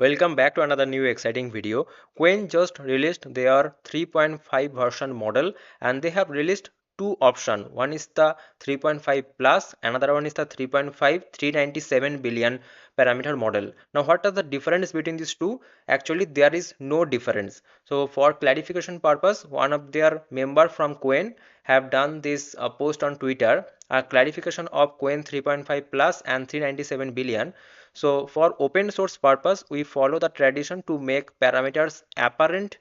Welcome back to another new exciting video. Qwen just released their 3.5 version model and they have released two options. One is the 3.5 plus, another one is the 3.5 397 billion parameter model. Now what are the difference between these two? Actually there is no difference. So for clarification purpose, one of their member from Qwen have done this post on Twitter, a clarification of Qwen 3.5 plus and 397 billion. So for open source purpose, we follow the tradition to make parameters apparent,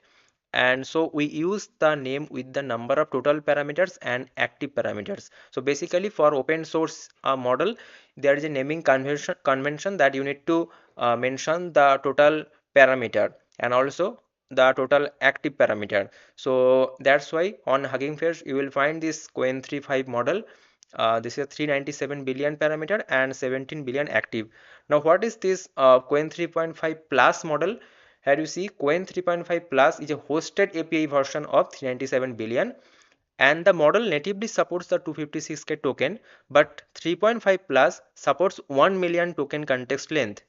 and so we use the name with the number of total parameters and active parameters. So basically for open source model, there is a naming convention that you need to mention the total parameter and also the total active parameter. So that's why on Hugging Face you will find this Qwen3.5 model. This is 397 billion parameter and 17 billion active. Now what is this Qwen 3.5 plus model? Here you see Qwen 3.5 plus is a hosted API version of 397 billion, and the model natively supports the 256K token, but 3.5 plus supports 1 million token context length.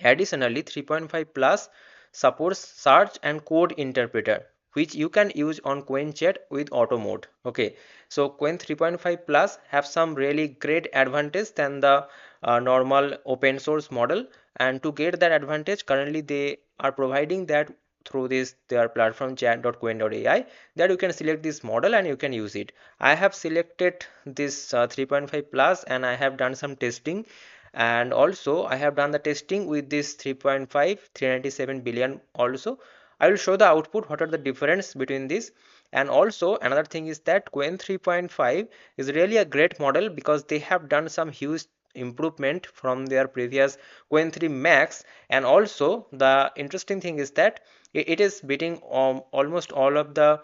Additionally, 3.5 plus supports search and code interpreter, which you can use on Qwen chat with auto mode. Okay, so Qwen 3.5 plus have some really great advantage than the normal open source model, and to get that advantage currently they are providing that through this their platform chat.qwen.ai, that you can select this model and you can use it. I have selected this 3.5 plus and I have done some testing, and also I have done the testing with this 3.5 397 billion also. I will show the output, what are the difference between this. And also another thing is that Qwen 3.5 is really a great model because they have done some huge improvement from their previous Qwen 3 Max. And also the interesting thing is that it is beating almost all of the.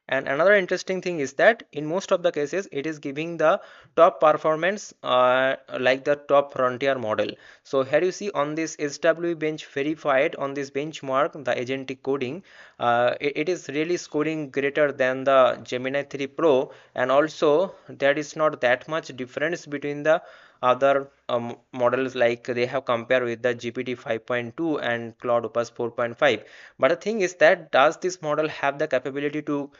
And another interesting thing is that in most of the cases it is giving the top performance like the top frontier model. So here you see on this SW bench verified, on this benchmark the agentic coding, it is really scoring greater than the Gemini 3 Pro, and also there is not that much difference between the other models, like they have compared with the GPT 5.2 and Claude Opus 4.5. But the thing is that does this model have the capability to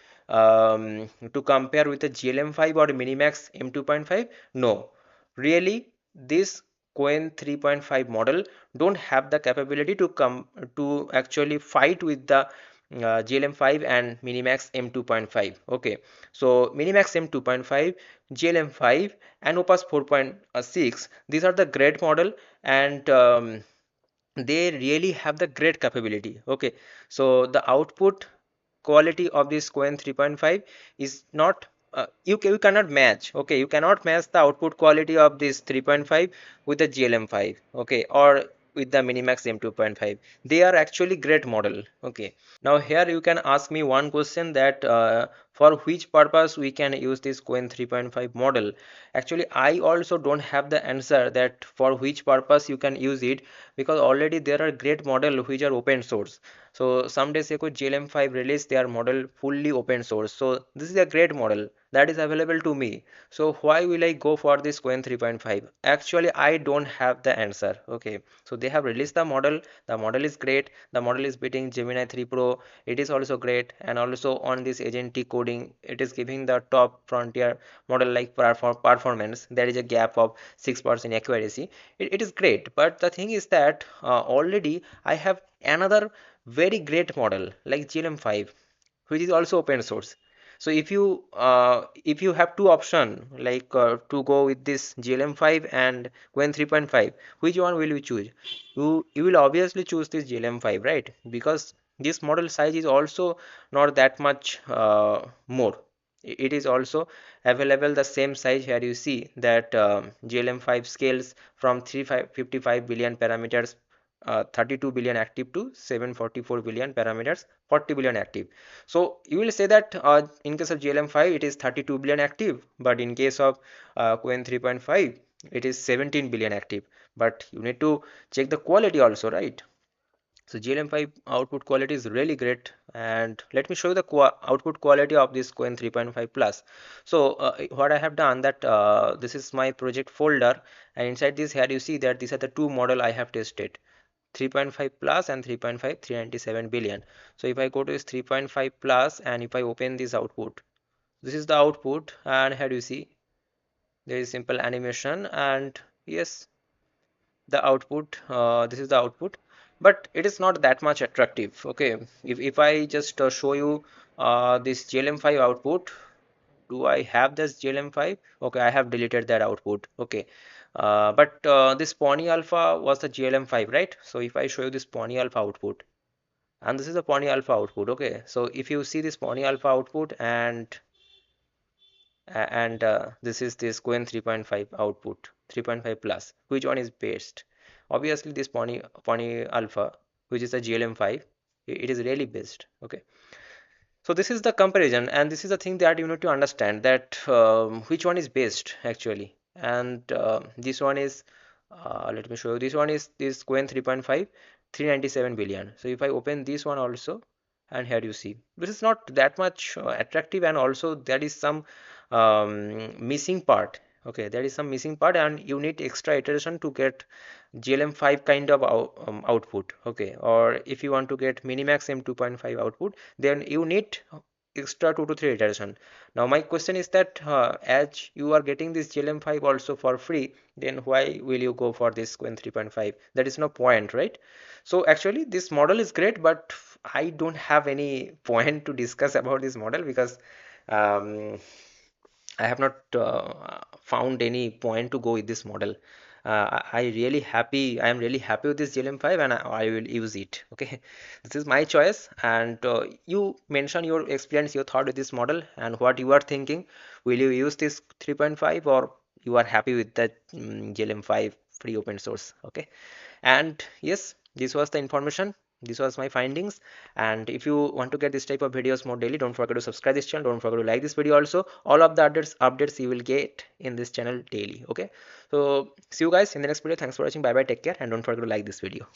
compare with the GLM5 or Minimax M2.5? No, really, this Qwen 3.5 model don't have the capability to come to actually fight with the GLM5 and Minimax M2.5. Okay, so Minimax M2.5, GLM5, and Opus 4.6. These are the great model, and they really have the great capability. Okay, so the output quality of this Qwen 3.5 is not you cannot match. Okay, you cannot match the output quality of this 3.5 with the GLM5, okay, or with the Minimax M2.5. They are actually great model. Okay, now here you can ask me one question that for which purpose we can use this Qwen 3.5 model. Actually I also don't have the answer that for which purpose you can use it, because already there are great model which are open source. So some days ago GLM5 released their model fully open source, so this is a great model that is available to me. So why will I go for this Qwen 3.5? Actually I don't have the answer. Okay, so they have released the model is great, the model is beating Gemini 3 Pro, it is also great, and also on this agentic coding it is giving the top frontier model like performance. There is a gap of 6% accuracy. It is great, but the thing is that already I have another very great model like GLM5, which is also open source. So if you have two option like to go with this GLM5 and Qwen 3.5, which one will you choose? You will obviously choose this GLM5, right? Because this model size is also not that much more. It is also available the same size. Here you see that GLM5 scales from 355 billion parameters, 32 billion active, to 744 billion parameters, 40 billion active. So you will say that in case of GLM5 it is 32 billion active, but in case of Qwen 3.5 it is 17 billion active. But you need to check the quality also, right? So GLM5 output quality is really great, and let me show you the output quality of this Qwen 3.5 plus. So what I have done that this is my project folder, and inside this here you see that these are the two model I have tested, 3.5 plus and 3.5 397 billion. So if I go to this 3.5 plus and if I open this output, this is the output, and here you see there is simple animation, and yes, the output, this is the output, but it is not that much attractive. Okay, if I just show you this GLM5 output, do I have this GLM5? Okay, I have deleted that output. Okay, but this Pony Alpha was the GLM5, right? So if I show you this Pony Alpha output, and this is the Pony Alpha output. Okay, so if you see this Pony Alpha output and this is this Qwen 3.5 output, 3.5 plus, which one is best? Obviously this Pony Alpha, which is the GLM5, it is really best. Okay, so this is the comparison, and this is the thing that you need to understand, that which one is best actually. And this one is, let me show you, this one is this Qwen 3.5, 397 billion. So if I open this one also, and here you see this is not that much attractive, and also there is some missing part. Okay, there is some missing part, and you need extra iteration to get GLM5 kind of output. Okay, or if you want to get minimax M2.5 output, then you need extra 2 to 3 iteration. Now my question is that as you are getting this GLM5 also for free, then why will you go for this Qwen 3.5? There is no point, right? So actually this model is great, but I don't have any point to discuss about this model, because um, I have not found any point to go with this model. I am really happy with this GLM5, and I will use it. Okay, this is my choice, and you mention your experience, your thought with this model, and what you are thinking. Will you use this 3.5, or you are happy with that GLM5 free open source? Okay, and yes, this was the information, this was my findings. And if you want to get this type of videos more daily, don't forget to subscribe this channel, don't forget to like this video also. All of the updates you will get in this channel daily. Okay, so see you guys in the next video. Thanks for watching. Bye bye, take care, and don't forget to like this video.